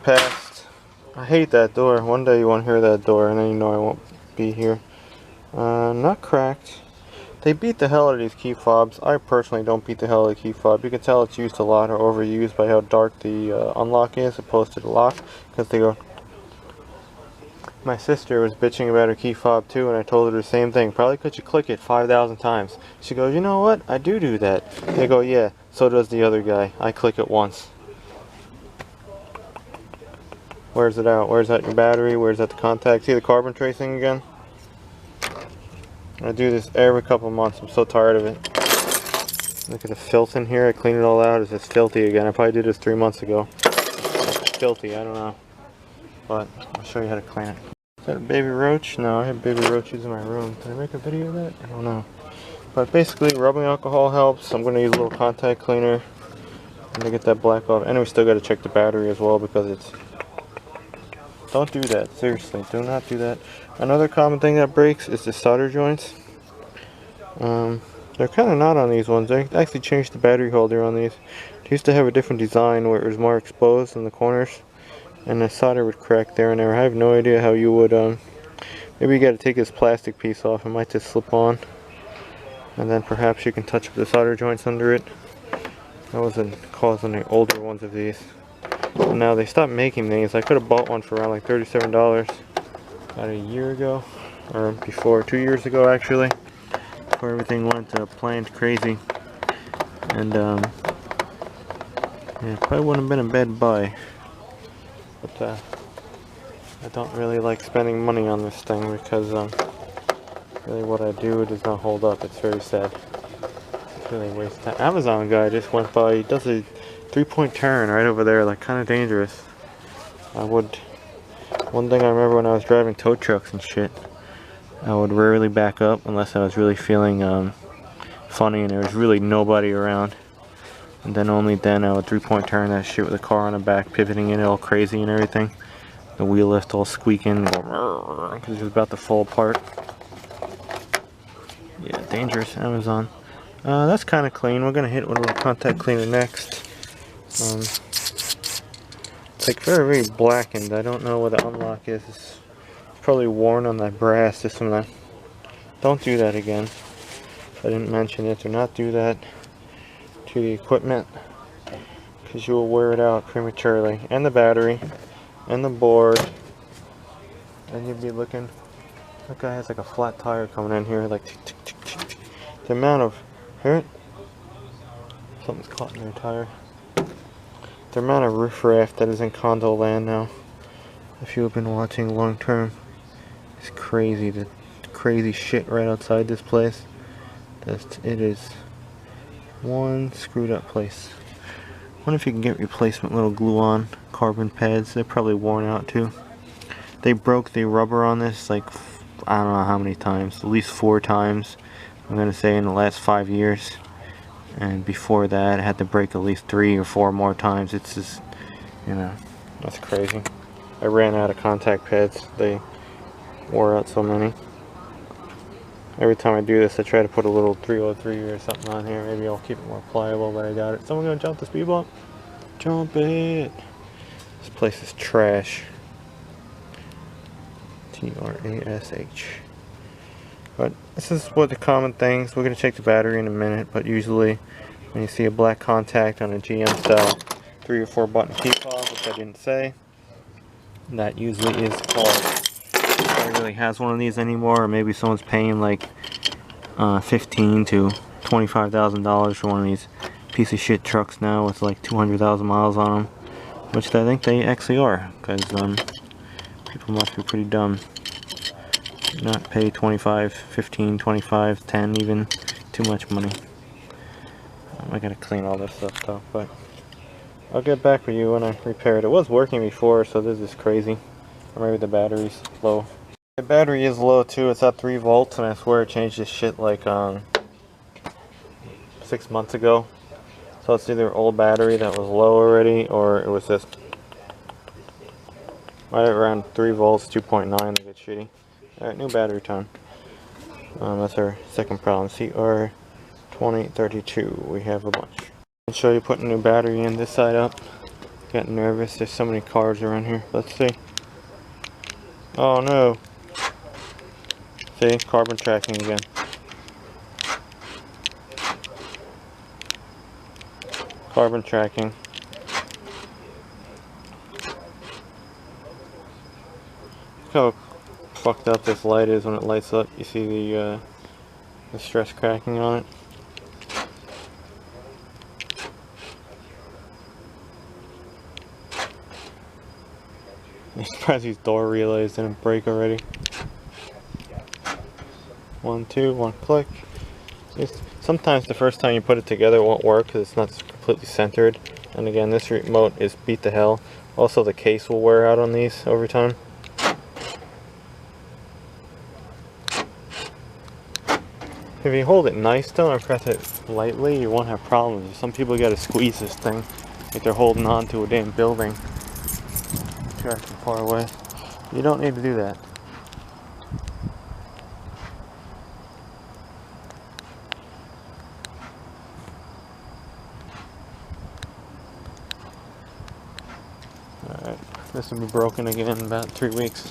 passed. I hate that door. One day you won't hear that door and then you know I won't be here. Not cracked. They beat the hell out of these key fobs. I personally don't beat the hell out of the key fob. You can tell it's used a lot or overused by how dark the unlock is opposed to the lock, because they go. My sister was bitching about her key fob too, and I told her the same thing. Probably because you click it 5,000 times. She goes, you know what? I do that. They go, yeah, so does the other guy. I click it once. Where's it out? Where's that your battery? Where's that the contact? See the carbon tracing again? I do this every couple months. I'm so tired of it. Look at the filth in here. I cleaned it all out. It's just filthy again. I probably did this 3 months ago. It's filthy. I don't know. But I'll show you how to clean it. Is that a baby roach? No, I have baby roaches in my room. Did I make a video of that? I don't know. But basically, rubbing alcohol helps. I'm going to use a little contact cleaner to get that black off. And we still got to check the battery as well because it's... Don't do that. Seriously, do not do that. Another common thing that breaks is the solder joints. They're kind of not on these ones. They actually changed the battery holder on these. They used to have a different design where it was more exposed in the corners, and the solder would crack there and there. I have no idea how you would. Maybe you got to take this plastic piece off. It might just slip on, and then perhaps you can touch up the solder joints under it. That was a cause on the older ones of these. But now they stopped making these. I could have bought one for around like $37 about a year ago, or before, 2 years ago actually, before everything went planned crazy. And yeah, probably wouldn't have been a bad buy. But I don't really like spending money on this thing because really what I do does not hold up. It's very sad. It's really a waste of time. Amazon guy just went by. He does a 3-point turn right over there, like kind of dangerous. One thing I remember when I was driving tow trucks and shit, I would rarely back up unless I was really feeling funny and there was really nobody around. And then only then I would 3-point turn that shit with a car on the back, pivoting in it all crazy and everything. The wheel lift all squeaking because it was about to fall apart. Yeah, dangerous Amazon. That's kind of clean. We're going to hit it with a little contact cleaner next. It's like very, very blackened. I don't know where the unlock is. It's probably worn on that brass. Just from that. Don't do that again. I didn't mention it. Do not do that to the equipment, because you will wear it out prematurely. And the battery, and the board. And you'll be looking. That guy has like a flat tire coming in here, like tick, tick, tick, tick, tick. The amount of hurt. Something's caught in their tire. The amount of riffraff that is in condo land now, if you have been watching long term, is crazy. The crazy shit right outside this place. It is one screwed up place. I wonder if you can get replacement little glue-on carbon pads. They're probably worn out too. They broke the rubber on this like I don't know how many times, at least 4 times. I'm gonna say in the last 5 years. And before that, I had to break at least 3 or 4 more times. It's just, you know, that's crazy. I ran out of contact pads. They wore out so many. Every time I do this, I try to put a little 303 or something on here. Maybe I'll keep it more pliable, but I doubt it. Someone gonna jump the speed bump? Jump it! This place is trash. T-R-A-S-H. But this is what the common things. We're going to check the battery in a minute, but usually when you see a black contact on a GM style 3 or 4 button key fob, which I didn't say, that usually is called. Nobody really has one of these anymore, or maybe someone's paying like $15,000 to $25,000 for one of these piece of shit trucks now with like 200,000 miles on them, which I think they actually are, because people must be pretty dumb. Not pay 25, 15, 25, 10 even. Too much money. I gotta clean all this stuff though, but I'll get back with you when I repair it. It was working before, so this is crazy. Or maybe the battery's low. The battery is low too. It's at 3 volts, and I swear I changed this shit like 6 months ago. So it's either old battery that was low already, or it was just right around 3 volts, 2.9. They get shitty. Alright, new battery time. That's our second problem. CR2032. We have a bunch. I'll show you putting a new battery in this side up. Getting nervous. There's so many cars around here. Let's see. Oh no. See, carbon tracking again. Carbon tracking. Look how fucked up this light is when it lights up. You see the stress cracking on it. I'm surprised these door relays didn't break already. 1, 2, 1 click. Sometimes the first time you put it together it won't work because it's not completely centered. And again, this remote is beat to hell. Also, the case will wear out on these over time. If you hold it nice though and press it lightly, you won't have problems. Some people gotta squeeze this thing like they're holding on to a damn building. Tracking far away. You don't need to do that. Alright, this will be broken again in about 3 weeks.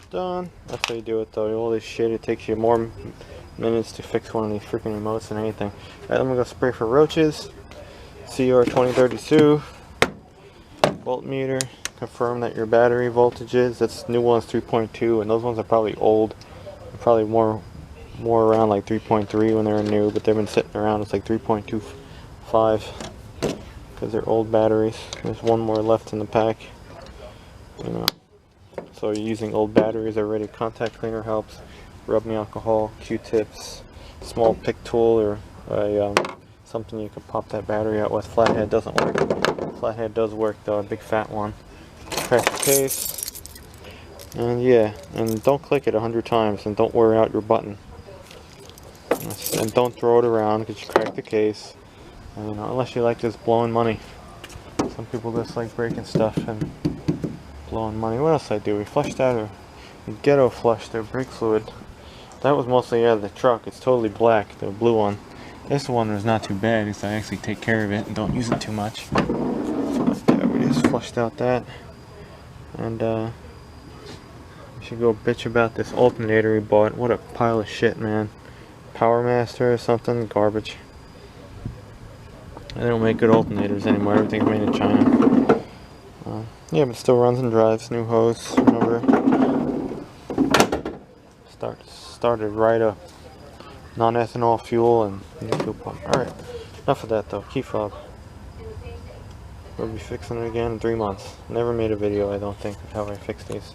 Done. That's how you do it though. All this shit, it takes you more minutes to fix one of these freaking remotes than anything. Alright, I'm gonna go spray for roaches. CR2032 voltmeter. Confirm that your battery voltage is. That's new one's 3.2, and those ones are probably old. Probably more around like 3.3 when they're new, but they've been sitting around. It's like 3.25 because they're old batteries. There's one more left in the pack. You know, so you're using old batteries already. Contact cleaner helps. Rubbing alcohol, Q-tips, small pick tool, or something you can pop that battery out with. Flathead doesn't work. Flathead does work though, a big fat one. Crack the case, and yeah, and don't click it 100 times, and don't wear out your button. And don't throw it around because you crack the case. And, you know, unless you like just blowing money. Some people just like breaking stuff and blowing money. What else I do? We flushed out our Ghetto flushed their brake fluid. That was mostly out of the truck. It's totally black, the blue one. This one was not too bad because I actually take care of it and don't use it too much. Yeah, we just flushed out that. And we should go bitch about this alternator we bought. What a pile of shit, man. Power Master or something, garbage. They don't make good alternators anymore. Everything's made in China. Yeah, but it still runs and drives. New hose, remember? Started right up. Non-ethanol fuel and new fuel pump. Alright, enough of that though. Key fob. We'll be fixing it again in 3 months. Never made a video, I don't think, of how I fix these.